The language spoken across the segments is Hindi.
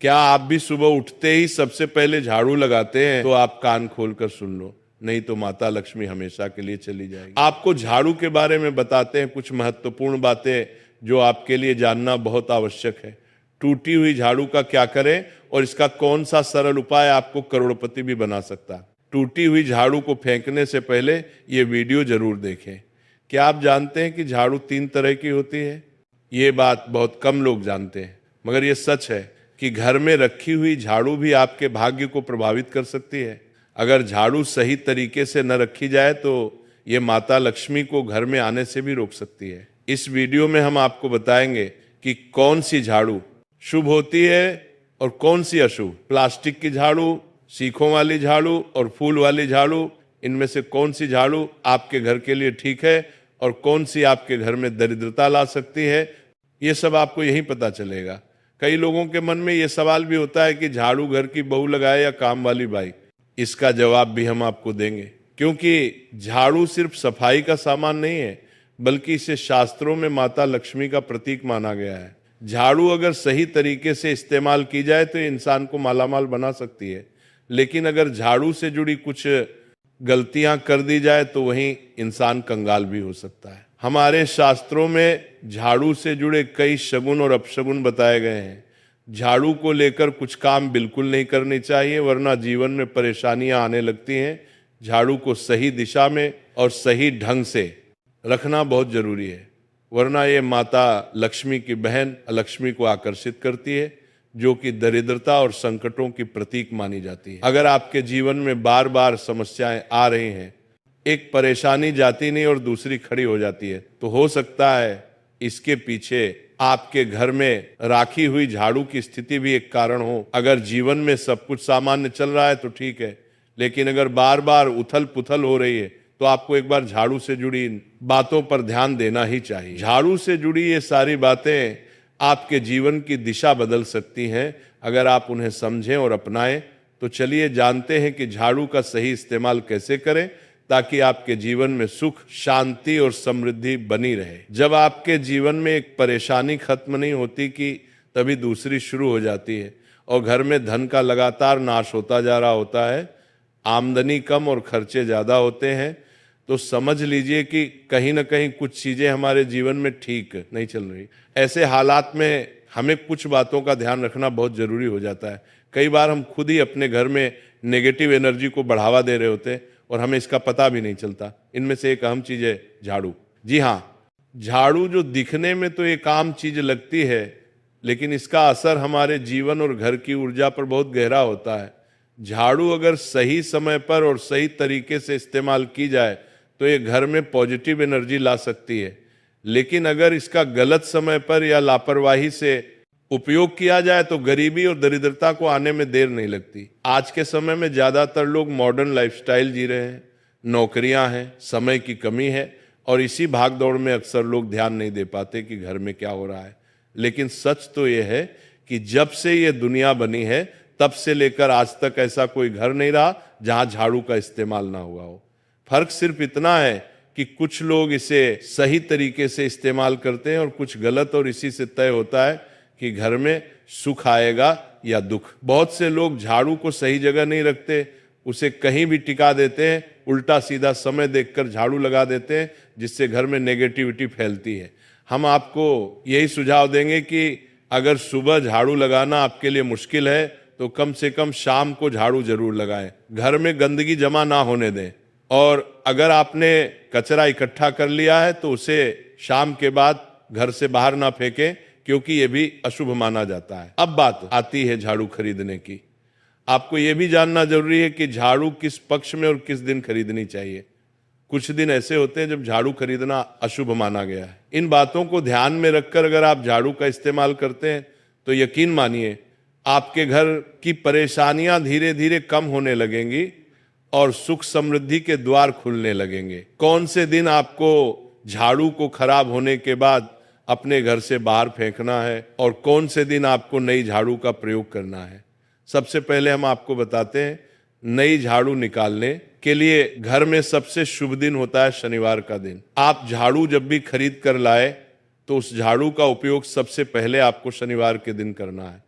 क्या आप भी सुबह उठते ही सबसे पहले झाड़ू लगाते हैं? तो आप कान खोलकर सुन लो, नहीं तो माता लक्ष्मी हमेशा के लिए चली जाएगी। आपको झाड़ू के बारे में बताते हैं कुछ महत्वपूर्ण बातें जो आपके लिए जानना बहुत आवश्यक है। टूटी हुई झाड़ू का क्या करें और इसका कौन सा सरल उपाय आपको करोड़पति भी बना सकता है। टूटी हुई झाड़ू को फेंकने से पहले ये वीडियो जरूर देखें। क्या आप जानते हैं कि झाड़ू 3 तरह की होती है? ये बात बहुत कम लोग जानते हैं, मगर ये सच है कि घर में रखी हुई झाड़ू भी आपके भाग्य को प्रभावित कर सकती है। अगर झाड़ू सही तरीके से न रखी जाए तो ये माता लक्ष्मी को घर में आने से भी रोक सकती है। इस वीडियो में हम आपको बताएंगे कि कौन सी झाड़ू शुभ होती है और कौन सी अशुभ। प्लास्टिक की झाड़ू, सीखों वाली झाड़ू और फूल वाली झाड़ू, इनमें से कौन सी झाड़ू आपके घर के लिए ठीक है और कौन सी आपके घर में दरिद्रता ला सकती है, ये सब आपको यहीं पता चलेगा। कई लोगों के मन में ये सवाल भी होता है कि झाड़ू घर की बहू लगाए या काम वाली बाई। इसका जवाब भी हम आपको देंगे, क्योंकि झाड़ू सिर्फ सफाई का सामान नहीं है, बल्कि इसे शास्त्रों में माता लक्ष्मी का प्रतीक माना गया है। झाड़ू अगर सही तरीके से इस्तेमाल की जाए तो इंसान को मालामाल बना सकती है, लेकिन अगर झाड़ू से जुड़ी कुछ गलतियां कर दी जाए तो वहीं इंसान कंगाल भी हो सकता है। हमारे शास्त्रों में झाड़ू से जुड़े कई शगुन और अपशगुन बताए गए हैं। झाड़ू को लेकर कुछ काम बिल्कुल नहीं करने चाहिए, वरना जीवन में परेशानियां आने लगती हैं। झाड़ू को सही दिशा में और सही ढंग से रखना बहुत जरूरी है, वरना ये माता लक्ष्मी की बहन लक्ष्मी को आकर्षित करती है, जो कि दरिद्रता और संकटों की प्रतीक मानी जाती है। अगर आपके जीवन में बार बार समस्याएं आ रही हैं, एक परेशानी जाती नहीं और दूसरी खड़ी हो जाती है, तो हो सकता है इसके पीछे आपके घर में राखी हुई झाड़ू की स्थिति भी एक कारण हो। अगर जीवन में सब कुछ सामान्य चल रहा है तो ठीक है, लेकिन अगर बार बार उथल पुथल हो रही है तो आपको एक बार झाड़ू से जुड़ी बातों पर ध्यान देना ही चाहिए। झाड़ू से जुड़ी ये सारी बातें आपके जीवन की दिशा बदल सकती हैं अगर आप उन्हें समझें और अपनाएं। तो चलिए जानते हैं कि झाड़ू का सही इस्तेमाल कैसे करें ताकि आपके जीवन में सुख, शांति और समृद्धि बनी रहे। जब आपके जीवन में एक परेशानी खत्म नहीं होती कि तभी दूसरी शुरू हो जाती है और घर में धन का लगातार नाश होता जा रहा होता है, आमदनी कम और खर्चे ज़्यादा होते हैं, तो समझ लीजिए कि कहीं ना कहीं कुछ चीज़ें हमारे जीवन में ठीक नहीं चल रही। ऐसे हालात में हमें कुछ बातों का ध्यान रखना बहुत ज़रूरी हो जाता है। कई बार हम खुद ही अपने घर में नेगेटिव एनर्जी को बढ़ावा दे रहे होते हैं और हमें इसका पता भी नहीं चलता। इनमें से एक अहम चीज़ है झाड़ू। जी हाँ, झाड़ू जो दिखने में तो एक आम चीज़ लगती है, लेकिन इसका असर हमारे जीवन और घर की ऊर्जा पर बहुत गहरा होता है। झाड़ू अगर सही समय पर और सही तरीके से इस्तेमाल की जाए तो ये घर में पॉजिटिव एनर्जी ला सकती है, लेकिन अगर इसका गलत समय पर या लापरवाही से उपयोग किया जाए तो गरीबी और दरिद्रता को आने में देर नहीं लगती। आज के समय में ज़्यादातर लोग मॉडर्न लाइफस्टाइल जी रहे हैं, नौकरियां हैं, समय की कमी है और इसी भाग दौड़ में अक्सर लोग ध्यान नहीं दे पाते कि घर में क्या हो रहा है। लेकिन सच तो ये है कि जब से ये दुनिया बनी है तब से लेकर आज तक ऐसा कोई घर नहीं रहा जहां झाड़ू का इस्तेमाल ना हुआ हो। फर्क सिर्फ इतना है कि कुछ लोग इसे सही तरीके से इस्तेमाल करते हैं और कुछ गलत, और इसी से तय होता है कि घर में सुख आएगा या दुख। बहुत से लोग झाड़ू को सही जगह नहीं रखते, उसे कहीं भी टिका देते हैं, उल्टा सीधा समय देखकर झाड़ू लगा देते हैं, जिससे घर में नेगेटिविटी फैलती है। हम आपको यही सुझाव देंगे कि अगर सुबह झाड़ू लगाना आपके लिए मुश्किल है तो कम से कम शाम को झाड़ू जरूर लगाएं। घर में गंदगी जमा ना होने दें, और अगर आपने कचरा इकट्ठा कर लिया है तो उसे शाम के बाद घर से बाहर ना फेंकें, क्योंकि ये भी अशुभ माना जाता है। अब बात आती है झाड़ू खरीदने की। आपको ये भी जानना जरूरी है कि झाड़ू किस पक्ष में और किस दिन खरीदनी चाहिए। कुछ दिन ऐसे होते हैं जब झाड़ू खरीदना अशुभ माना गया है। इन बातों को ध्यान में रखकर अगर आप झाड़ू का इस्तेमाल करते हैं तो यकीन मानिए आपके घर की परेशानियां धीरे धीरे कम होने लगेंगी और सुख समृद्धि के द्वार खुलने लगेंगे। कौन से दिन आपको झाड़ू को खराब होने के बाद अपने घर से बाहर फेंकना है और कौन से दिन आपको नई झाड़ू का प्रयोग करना है। सबसे पहले हम आपको बताते हैं, नई झाड़ू निकालने के लिए घर में सबसे शुभ दिन होता है शनिवार का दिन। आप झाड़ू जब भी खरीद कर लाए तो उस झाड़ू का उपयोग सबसे पहले आपको शनिवार के दिन करना है।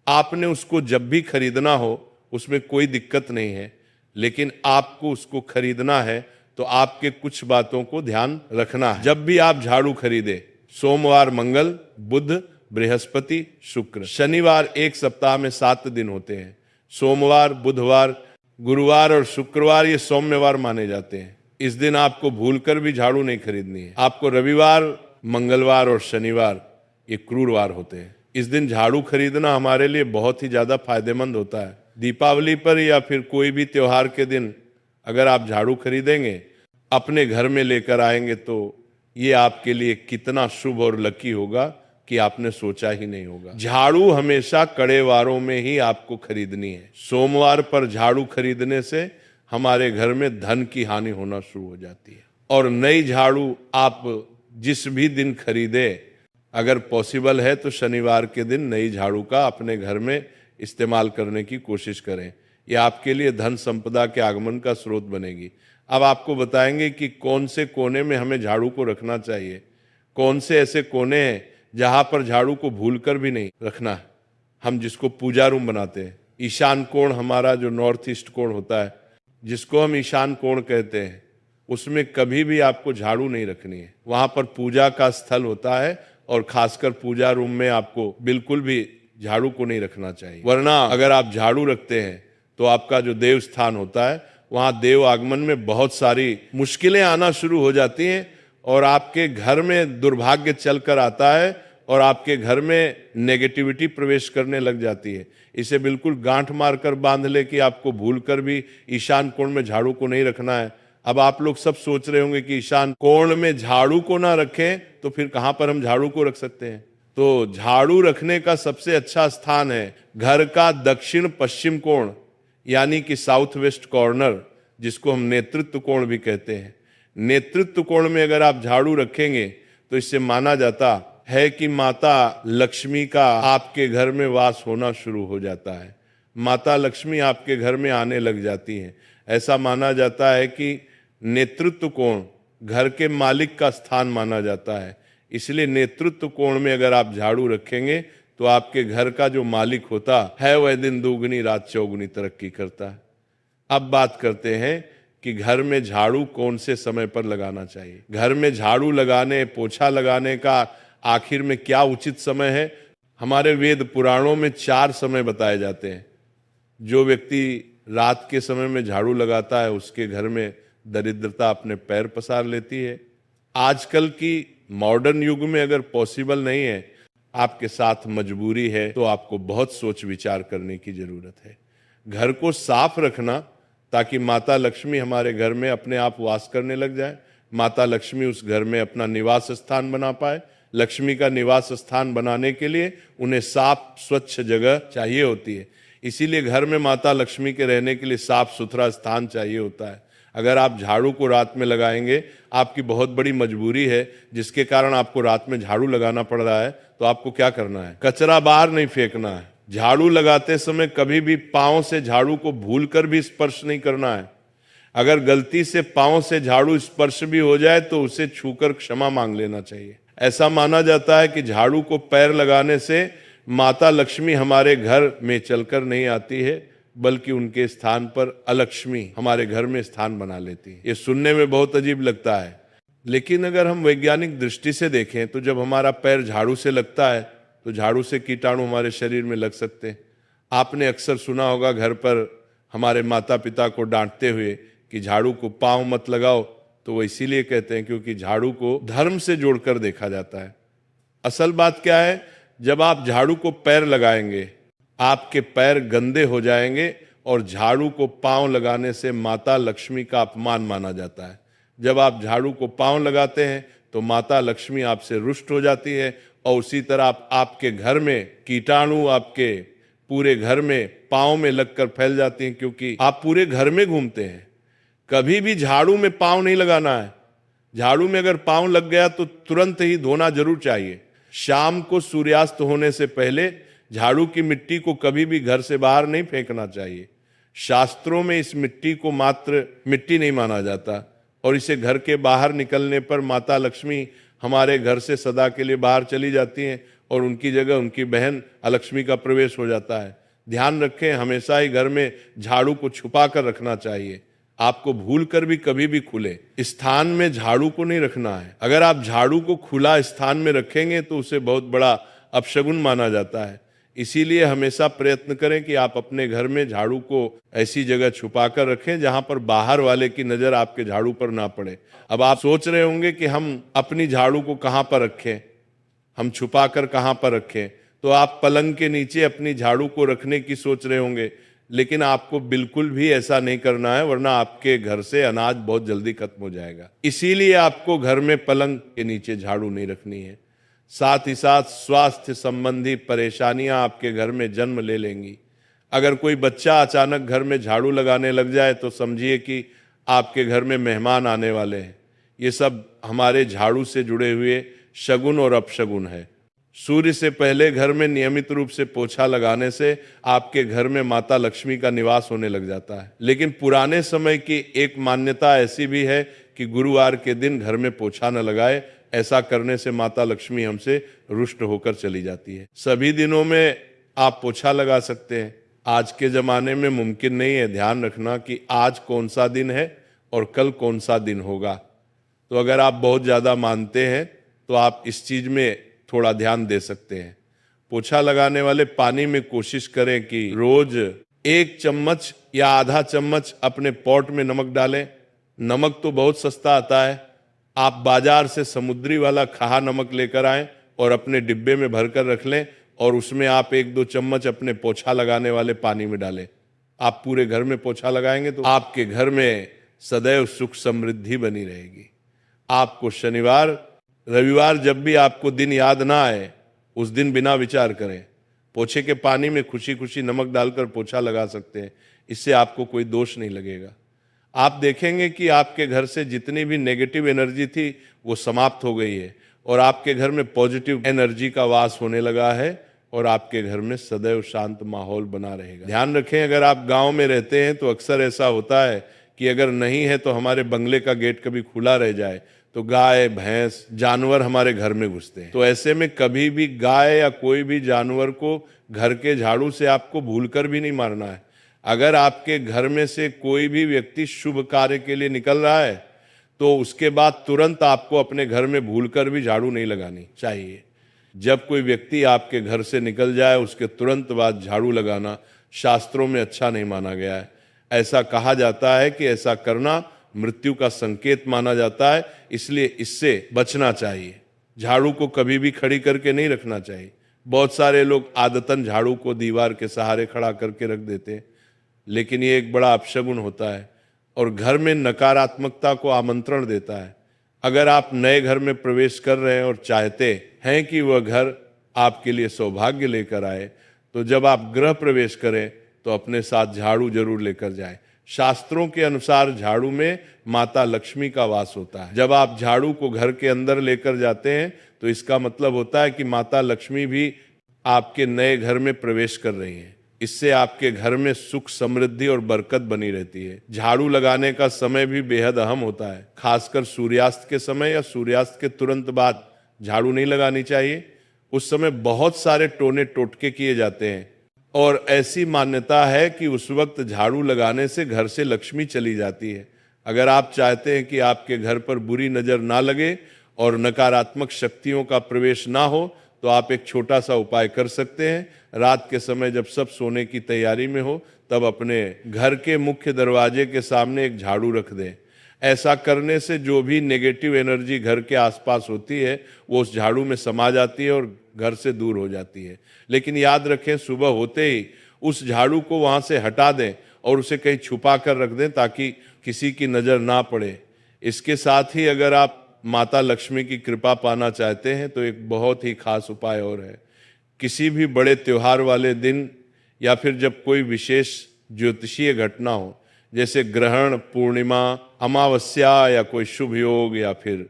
आपने उसको जब भी खरीदना हो उसमें कोई दिक्कत नहीं है, लेकिन आपको उसको खरीदना है तो आपके कुछ बातों को ध्यान रखना है। जब भी आप झाड़ू खरीदे, सोमवार, मंगल, बुध, बृहस्पति, शुक्र, शनिवार, एक सप्ताह में 7 दिन होते हैं। सोमवार, बुधवार, गुरुवार और शुक्रवार ये सौम्यवार माने जाते हैं। इस दिन आपको भूलकर भी झाड़ू नहीं खरीदनी है। आपको रविवार, मंगलवार और शनिवार ये क्रूरवार होते हैं। इस दिन झाड़ू खरीदना हमारे लिए बहुत ही ज्यादा फायदेमंद होता है। दीपावली पर या फिर कोई भी त्योहार के दिन अगर आप झाड़ू खरीदेंगे, अपने घर में लेकर आएंगे, तो ये आपके लिए कितना शुभ और लकी होगा कि आपने सोचा ही नहीं होगा। झाड़ू हमेशा कड़े वारों में ही आपको खरीदनी है। सोमवार पर झाड़ू खरीदने से हमारे घर में धन की हानि होना शुरू हो जाती है। और नई झाड़ू आप जिस भी दिन खरीदे, अगर पॉसिबल है तो शनिवार के दिन नई झाड़ू का अपने घर में इस्तेमाल करने की कोशिश करें। यह आपके लिए धन संपदा के आगमन का स्रोत बनेगी। अब आपको बताएंगे कि कौन से कोने में हमें झाड़ू को रखना चाहिए, कौन से ऐसे कोने हैं जहां पर झाड़ू को भूलकर भी नहीं रखना है। हम जिसको पूजा रूम बनाते हैं, ईशान कोण हमारा जो नॉर्थ ईस्ट कोण होता है, जिसको हम ईशान कोण कहते हैं, उसमें कभी भी आपको झाड़ू नहीं रखनी है। वहां पर पूजा का स्थल होता है और खासकर पूजा रूम में आपको बिल्कुल भी झाड़ू को नहीं रखना चाहिए। वरना अगर आप झाड़ू रखते हैं तो आपका जो देव स्थान होता है, वहां देव आगमन में बहुत सारी मुश्किलें आना शुरू हो जाती हैं और आपके घर में दुर्भाग्य चलकर आता है और आपके घर में नेगेटिविटी प्रवेश करने लग जाती है। इसे बिल्कुल गांठ मारकर बांध ले कि आपको भूलकर भी ईशान कोण में झाड़ू को नहीं रखना है। अब आप लोग सब सोच रहे होंगे कि ईशान कोण में झाड़ू को ना रखें तो फिर कहां पर हम झाड़ू को रख सकते हैं। तो झाड़ू रखने का सबसे अच्छा स्थान है घर का दक्षिण पश्चिम कोण, यानी कि साउथ वेस्ट कॉर्नर, जिसको हम नेतृत्व कोण भी कहते हैं। नेतृत्व कोण में अगर आप झाड़ू रखेंगे तो इससे माना जाता है कि माता लक्ष्मी का आपके घर में वास होना शुरू हो जाता है। माता लक्ष्मी आपके घर में आने लग जाती हैं। ऐसा माना जाता है कि नेतृत्व कोण घर के मालिक का स्थान माना जाता है। इसलिए नेतृत्व कोण में अगर आप झाड़ू रखेंगे तो आपके घर का जो मालिक होता है वह दिन दुगनी रात चौगुनी तरक्की करता है। अब बात करते हैं कि घर में झाड़ू कौन से समय पर लगाना चाहिए। घर में झाड़ू लगाने, पोछा लगाने का आखिर में क्या उचित समय है? हमारे वेद पुराणों में 4 समय बताए जाते हैं। जो व्यक्ति रात के समय में झाड़ू लगाता है उसके घर में दरिद्रता अपने पैर पसार लेती है। आजकल की मॉडर्न युग में अगर पॉसिबल नहीं है, आपके साथ मजबूरी है, तो आपको बहुत सोच विचार करने की जरूरत है। घर को साफ रखना ताकि माता लक्ष्मी हमारे घर में अपने आप वास करने लग जाए, माता लक्ष्मी उस घर में अपना निवास स्थान बना पाए। लक्ष्मी का निवास स्थान बनाने के लिए उन्हें साफ स्वच्छ जगह चाहिए होती है। इसीलिए घर में माता लक्ष्मी के रहने के लिए साफ सुथरा स्थान चाहिए होता है। अगर आप झाड़ू को रात में लगाएंगे, आपकी बहुत बड़ी मजबूरी है जिसके कारण आपको रात में झाड़ू लगाना पड़ रहा है, तो आपको क्या करना है? कचरा बाहर नहीं फेंकना है। झाड़ू लगाते समय कभी भी पांव से झाड़ू को भूलकर भी स्पर्श नहीं करना है। अगर गलती से पांव से झाड़ू स्पर्श भी हो जाए तो उसे छूकर क्षमा मांग लेना चाहिए। ऐसा माना जाता है कि झाड़ू को पैर लगाने से माता लक्ष्मी हमारे घर में चलकर नहीं आती है, बल्कि उनके स्थान पर अलक्ष्मी हमारे घर में स्थान बना लेती है। ये सुनने में बहुत अजीब लगता है, लेकिन अगर हम वैज्ञानिक दृष्टि से देखें तो जब हमारा पैर झाड़ू से लगता है तो झाड़ू से कीटाणु हमारे शरीर में लग सकते हैं। आपने अक्सर सुना होगा घर पर हमारे माता पिता को डांटते हुए कि झाड़ू को पांव मत लगाओ, तो वो इसीलिए कहते हैं क्योंकि झाड़ू को धर्म से जोड़कर देखा जाता है। असल बात क्या है? जब आप झाड़ू को पैर लगाएंगे, आपके पैर गंदे हो जाएंगे और झाड़ू को पांव लगाने से माता लक्ष्मी का अपमान माना जाता है। जब आप झाड़ू को पांव लगाते हैं तो माता लक्ष्मी आपसे रुष्ट हो जाती है और उसी तरह आपके घर में कीटाणु आपके पूरे घर में पांव में लगकर फैल जाती हैं, क्योंकि आप पूरे घर में घूमते हैं। कभी भी झाड़ू में पांव नहीं लगाना है। झाड़ू में अगर पांव लग गया तो तुरंत ही धोना जरूर चाहिए। शाम को सूर्यास्त होने से पहले झाड़ू की मिट्टी को कभी भी घर से बाहर नहीं फेंकना चाहिए। शास्त्रों में इस मिट्टी को मात्र मिट्टी नहीं माना जाता और इसे घर के बाहर निकलने पर माता लक्ष्मी हमारे घर से सदा के लिए बाहर चली जाती हैं और उनकी जगह उनकी बहन अलक्ष्मी का प्रवेश हो जाता है। ध्यान रखें, हमेशा ही घर में झाड़ू को छुपा कर रखना चाहिए। आपको भूल कर भी कभी भी खुले स्थान में झाड़ू को नहीं रखना है। अगर आप झाड़ू को खुला स्थान में रखेंगे तो उसे बहुत बड़ा अपशगुन माना जाता है। इसीलिए हमेशा प्रयत्न करें कि आप अपने घर में झाड़ू को ऐसी जगह छुपा कर रखें जहां पर बाहर वाले की नजर आपके झाड़ू पर ना पड़े। अब आप सोच रहे होंगे कि हम अपनी झाड़ू को कहां पर रखें, हम छुपा कर कहां पर रखें। तो आप पलंग के नीचे अपनी झाड़ू को रखने की सोच रहे होंगे, लेकिन आपको बिल्कुल भी ऐसा नहीं करना है, वरना आपके घर से अनाज बहुत जल्दी खत्म हो जाएगा। इसीलिए आपको घर में पलंग के नीचे झाड़ू नहीं रखनी है। साथ ही साथ स्वास्थ्य संबंधी परेशानियां आपके घर में जन्म ले लेंगी। अगर कोई बच्चा अचानक घर में झाड़ू लगाने लग जाए तो समझिए कि आपके घर में मेहमान आने वाले हैं। ये सब हमारे झाड़ू से जुड़े हुए शगुन और अपशगुन है। सूर्य से पहले घर में नियमित रूप से पोछा लगाने से आपके घर में माता लक्ष्मी का निवास होने लग जाता है। लेकिन पुराने समय की एक मान्यता ऐसी भी है कि गुरुवार के दिन घर में पोछा न लगाए, ऐसा करने से माता लक्ष्मी हमसे रुष्ट होकर चली जाती है। सभी दिनों में आप पोछा लगा सकते हैं, आज के जमाने में मुमकिन नहीं है। ध्यान रखना कि आज कौन सा दिन है और कल कौन सा दिन होगा। तो अगर आप बहुत ज़्यादा मानते हैं तो आप इस चीज़ में थोड़ा ध्यान दे सकते हैं। पोछा लगाने वाले पानी में कोशिश करें कि रोज 1 चम्मच या आधा चम्मच अपने पॉट में नमक डालें। नमक तो बहुत सस्ता आता है, आप बाजार से समुद्री वाला खहा नमक लेकर आएं और अपने डिब्बे में भर कर रख लें, और उसमें आप 1-2 चम्मच अपने पोछा लगाने वाले पानी में डालें। आप पूरे घर में पोछा लगाएंगे तो आपके घर में सदैव सुख समृद्धि बनी रहेगी। आपको शनिवार रविवार जब भी आपको दिन याद ना आए, उस दिन बिना विचार करें पोछे के पानी में खुशी खुशी नमक डालकर पोछा लगा सकते हैं। इससे आपको कोई दोष नहीं लगेगा। आप देखेंगे कि आपके घर से जितनी भी नेगेटिव एनर्जी थी वो समाप्त हो गई है और आपके घर में पॉजिटिव एनर्जी का वास होने लगा है और आपके घर में सदैव शांत माहौल बना रहेगा। ध्यान रखें, अगर आप गांव में रहते हैं तो अक्सर ऐसा होता है कि अगर नहीं है तो हमारे बंगले का गेट कभी खुला रह जाए तो गाय भैंस जानवर हमारे घर में घुसते हैं। तो ऐसे में कभी भी गाय या कोई भी जानवर को घर के झाड़ू से आपको भूलकर भी नहीं मारना है। अगर आपके घर में से कोई भी व्यक्ति शुभ कार्य के लिए निकल रहा है तो उसके बाद तुरंत आपको अपने घर में भूलकर भी झाड़ू नहीं लगानी चाहिए। जब कोई व्यक्ति आपके घर से निकल जाए उसके तुरंत बाद झाड़ू लगाना शास्त्रों में अच्छा नहीं माना गया है। ऐसा कहा जाता है कि ऐसा करना मृत्यु का संकेत माना जाता है, इसलिए इससे बचना चाहिए। झाड़ू को कभी भी खड़ी करके नहीं रखना चाहिए। बहुत सारे लोग आदतन झाड़ू को दीवार के सहारे खड़ा करके रख देते हैं, लेकिन ये एक बड़ा अपशगुन होता है और घर में नकारात्मकता को आमंत्रण देता है। अगर आप नए घर में प्रवेश कर रहे हैं और चाहते हैं कि वह घर आपके लिए सौभाग्य लेकर आए, तो जब आप गृह प्रवेश करें तो अपने साथ झाड़ू जरूर लेकर जाएं। शास्त्रों के अनुसार झाड़ू में माता लक्ष्मी का वास होता है। जब आप झाड़ू को घर के अंदर लेकर जाते हैं तो इसका मतलब होता है कि माता लक्ष्मी भी आपके नए घर में प्रवेश कर रही हैं। इससे आपके घर में सुख समृद्धि और बरकत बनी रहती है। झाड़ू लगाने का समय भी बेहद अहम होता है। खासकर सूर्यास्त के समय या सूर्यास्त के तुरंत बाद झाड़ू नहीं लगानी चाहिए। उस समय बहुत सारे टोने टोटके किए जाते हैं और ऐसी मान्यता है कि उस वक्त झाड़ू लगाने से घर से लक्ष्मी चली जाती है। अगर आप चाहते हैं कि आपके घर पर बुरी नज़र ना लगे और नकारात्मक शक्तियों का प्रवेश ना हो तो आप एक छोटा सा उपाय कर सकते हैं। रात के समय जब सब सोने की तैयारी में हो तब अपने घर के मुख्य दरवाजे के सामने एक झाड़ू रख दें। ऐसा करने से जो भी नेगेटिव एनर्जी घर के आसपास होती है वो उस झाड़ू में समा जाती है और घर से दूर हो जाती है। लेकिन याद रखें, सुबह होते ही उस झाड़ू को वहाँ से हटा दें और उसे कहीं छुपा कर रख दें ताकि किसी की नज़र ना पड़े। इसके साथ ही अगर आप माता लक्ष्मी की कृपा पाना चाहते हैं तो एक बहुत ही खास उपाय और है। किसी भी बड़े त्योहार वाले दिन या फिर जब कोई विशेष ज्योतिषीय घटना हो, जैसे ग्रहण, पूर्णिमा, अमावस्या या कोई शुभ योग, या फिर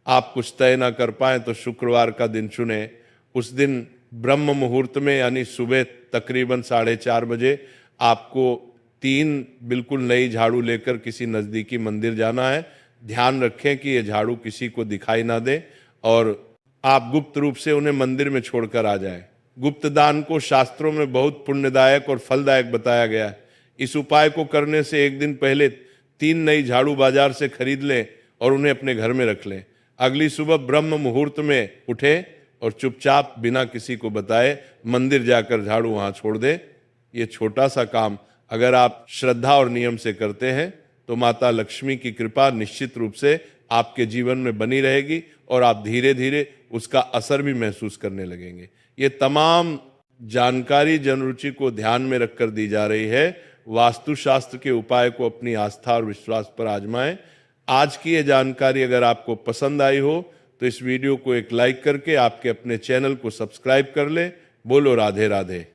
आप कुछ तय ना कर पाएँ तो शुक्रवार का दिन चुने। उस दिन ब्रह्म मुहूर्त में यानी सुबह तकरीबन 4:30 बजे आपको 3 बिल्कुल नई झाड़ू लेकर किसी नज़दीकी मंदिर जाना है। ध्यान रखें कि ये झाड़ू किसी को दिखाई ना दे और आप गुप्त रूप से उन्हें मंदिर में छोड़कर आ जाएं। गुप्त दान को शास्त्रों में बहुत पुण्यदायक और फलदायक बताया गया है। इस उपाय को करने से एक दिन पहले 3 नई झाड़ू बाजार से खरीद लें और उन्हें अपने घर में रख लें। अगली सुबह ब्रह्म मुहूर्त में उठें और चुपचाप बिना किसी को बताए मंदिर जाकर झाड़ू वहां छोड़ दें। ये छोटा सा काम अगर आप श्रद्धा और नियम से करते हैं तो माता लक्ष्मी की कृपा निश्चित रूप से आपके जीवन में बनी रहेगी और आप धीरे धीरे उसका असर भी महसूस करने लगेंगे। ये तमाम जानकारी जनरुचि को ध्यान में रखकर दी जा रही है। वास्तुशास्त्र के उपाय को अपनी आस्था और विश्वास पर आजमाएं। आज की ये जानकारी अगर आपको पसंद आई हो तो इस वीडियो को एक लाइक करके आपके अपने चैनल को सब्सक्राइब कर लें। बोलो राधे राधे।